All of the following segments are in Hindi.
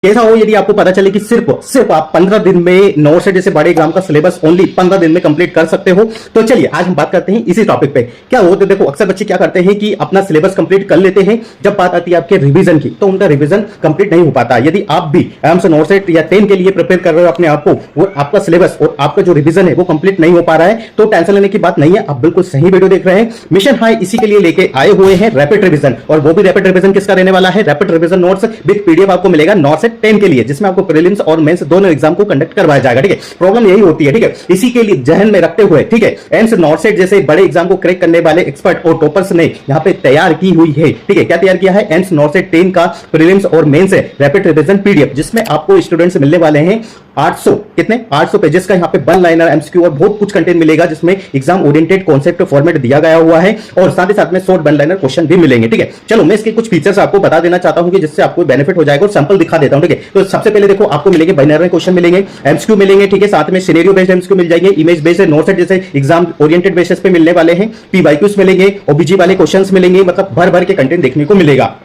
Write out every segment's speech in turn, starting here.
कैसा हो यदि आपको पता चले कि सिर्फ आप 15 दिन में 9 से जैसे बड़े एग्जाम का सिलेबस ओनली 15 दिन में कंप्लीट कर सकते हो। तो चलिए आज हम बात करते हैं इसी टॉपिक पे। क्या हो तो देखो, अक्सर बच्चे क्या करते हैं कि अपना सिलेबस कंप्लीट कर लेते हैं, जब बात आती है आपके रिवीजन की तो उनका रिवीजन कंप्लीट नहीं हो पाता। यदि आप भी एम्स नॉर्सेट या 10 के लिए प्रिपेयर कर रहे हो अपने आप को, वो आपका सिलेबस और आपका जो रिवीजन है वो कंप्लीट नहीं हो पा रहा है, तो टेंशन लेने की बात नहीं है, आप बिल्कुल सही वीडियो देख रहे हैं। मिशन हाई इसी के लिए लेके आए हुए हैं रैपिड रिवीजन, और वो भी रैपिड रिवीजन किसका रहने वाला है, rapid revision notes with PDF आपको मिलेगा नॉर्सेट 10 के लिए, जिसमें आपको प्रीलिम्स और मेंस दोनों एग्जाम को कंडक्ट करवाया जाएगा। ठीक है, प्रॉब्लम यही होती है। ठीक है, इसी के लिए जहन में रखते हुए, ठीक है, एम्स नॉर्सेट जैसे बड़े एग्जाम को क्रैक करने वाले एक्सपर्ट और टॉपर्स ने यहां पे तैयार की हुई है। ठीक है, क्या तैयार किया है, एम्स नॉर्सेट 10 का प्रीलिम्स और मेंस है रैपिड रिवीजन पीडीएफ, जिसमें आपको स्टूडेंट्स मिलने वाले हैं 800 800 पेजेस का यहाँ पे वन लाइनर एमसीक्यू और बहुत कुछ कंटेंट मिलेगा, जिसमें एग्जाम ओरिएंटेड कॉन्सेप्ट फॉर्मेट दिया गया हुआ है, और साथ ही साथ में शॉर्ट वन लाइनर क्वेश्चन भी मिलेंगे। ठीक है, चलो मैं इसके कुछ फीचर्स आपको बता देना चाहता हूं कि जिससे आपको बेनिफिट हो जाएगा, और सैंपल दिखा देता हूं। ठीक है, तो सबसे पहले देखो, आपको मिलेंगे बाइनरी क्वेश्चन मिलेंगे, एमसीक्यू मिलेंगे, ठीक है, साथ में सिनेरियो बेस्ड एमसीक्यू मिल जाएंगे, इमेज बेस्ड नॉर्सेट जैसे एग्जाम ओरिएंटेड बेसिस पे मिलने वाले हैं, पीवाईक्यूज मिलेंगे, ओबीजी वाले क्वेश्चंस मिलेंगे, मतलब भर भर के कंटेंट देखने को मिलेगा।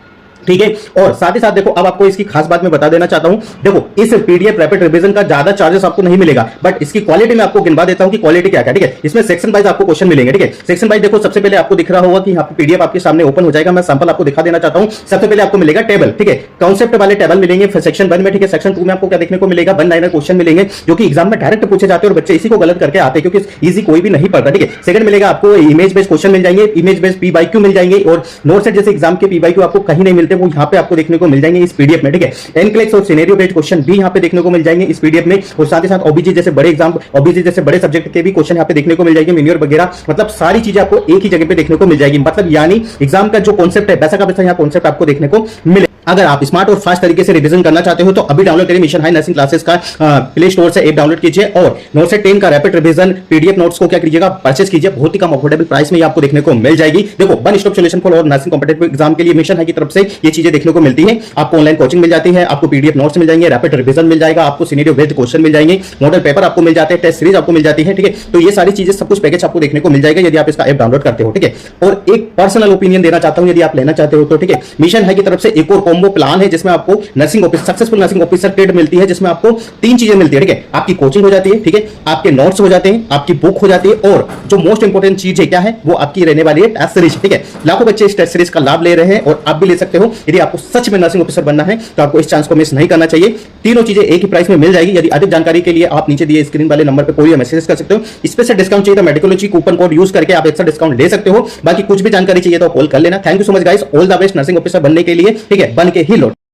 ठीक है, और साथ ही साथ देखो, अब आपको इसकी खास बात मैं बता देना चाहता हूं। देखो, इस पीडीएफ रैपिड रिवीजन का ज्यादा चार्जेस आपको नहीं मिलेगा, बट इसकी क्वालिटी में आपको गिनवा देता हूं कि क्वालिटी क्या है। ठीक है, इसमें सेक्शन वाइज आपको क्वेश्चन मिलेंगे। ठीक है, सेक्शन वाइज देखो, सबसे पहले आपको दिख रहा होगा कि यहाँ पे पीडीएफ आपके सामने ओपन हो जाएगा। मैं सैंपल आपको दिखा देना चाहता हूं। सबसे पहले आपको मिलेगा टेबल, ठीक है, कॉन्सेप्ट वाले टेबल मिलेंगे सेक्शन 1 में। ठीक है, सेक्शन 2 में आपको क्या देखने को मिलेगा, वन लाइनर क्वेश्चन मिलेंगे, जो कि एग्जाम में डायरेक्ट पूछे जाते हैं और बच्चे इसी को गलत करके आते हैं, क्योंकि इजी कोई भी नहीं पढ़ता। ठीक है, सेकंड मिलेगा आपको इमेज बेस्ड क्वेश्चन मिल जाएंगे, इमेज बेस्ड पीवाईक्यू मिल जाएंगे, और नॉर्सेट जैसे एग्जाम के पीवाईक्यू आपको कहीं नहीं मिलते, वो यहाँ पे आपको देखने को मिल जाएंगे इस पीडीएफ में। ठीक है, एनक्लेक्स और सिनेरियो बेस्ड क्वेश्चन भी यहां पे देखने को मिल जाएंगे इस पीडीएफ में, और साथ ही साथ ओबीजी जैसे बड़े एग्जाम, ओबीजी जैसे बड़े सब्जेक्ट के भी क्वेश्चन यहां पे देखने को मिल जाएंगे, मिनियर वगैरह, मतलब सारी चीजें आपको एक ही जगह पे देखने को मिल जाएगी। मतलब यानी एग्जाम का जो कॉन्सेप्ट है वैसा का वैसा यहां कॉन्सेप्ट आपको देखने को मिले। अगर आप स्मार्ट और फास्ट तरीके से रिवीजन करना चाहते हो तो अभी डाउनलोड करिए मिशन हाई नर्सिंग क्लासेस का प्ले स्टोर से ऐप डाउनलोड कीजिए, और नॉर्सेट 10 का रैपिड रिवीजन पीडीएफ नोट्स को क्या कीजिएगा, परचेस कीजिए। बहुत ही कम अफोर्डेबल प्राइस में ये आपको देखने को मिल जाएगी। देखो, वन स्टॉप सॉल्यूशन फॉर और नर्सिंग कॉम्पिटिटिव एग्जाम के लिए मिशन हाई की तरफ से ये चीजें देखने को मिलती है। आपको ऑनलाइन कोचिंग मिल जाती है, आपको पीडीएफ नोट्स मिल जाएंगे, रैपिड रिवीजन मिल जाएगा, आपको सिनेरियो बेस्ड क्वेश्चन मिल जाएंगे, मॉडल पेपर आपको मिल जाते हैं, टेस्ट सीरीज आपको मिल जाती है। ठीक है, तो ये सारी चीजें सब कुछ पैकेज आपको देखने को मिल जाएगा यदि आप इसका ऐप डाउनलोड करते हो। ठीक है, और एक पर्सनल ओपिनियन देना चाहता हूं, यदि आप लेना चाहते हो तो ठीक है, मिशन हाई की तरफ से एक और कॉम्बो प्लान है, जिसमें आपको nursing officer, successful nursing officer trade मिलती है, जिसमें आपको 3 चीजें मिलती है। ठीक है, आपकी कोचिंग हो जाती है, ठीक है, आपके नोट्स हो जाते हैं, आपकी बुक हो जाती है, और जो मोस्ट इंपोर्टेंट चीज है क्या है, वो आपकी रहने वाली है टेस्ट सीरीज। ठीक है, लाखों बच्चे इस टेस्ट सीरीज का लाभ ले रहे हैं, और आप भी ले सकते हो। यदि आपको सच में नर्सिंग ऑफिसर बनना है तो आपको इस चांस को मिस नहीं करना चाहिए। तीनों चीजें एक ही प्राइस में मिल जाएगी। यदि अधिक जानकारी के लिए आप नीचे दिए स्क्रीन वाले नंबर पर कोई मैसेज कर सकते हो। स्पेशल डिस्काउंट चाहिए तो मेडिकोलॉजी कूपन कोड यूज करके आप एक्स्ट्रा डिस्काउंट ले सकते हो। बाकी कुछ भी जानकारी चाहिए तो कॉल कर लेना। Thank you so much guys, all the best nursing officer बनने के लिए। ठीक है, बन के ही लौट।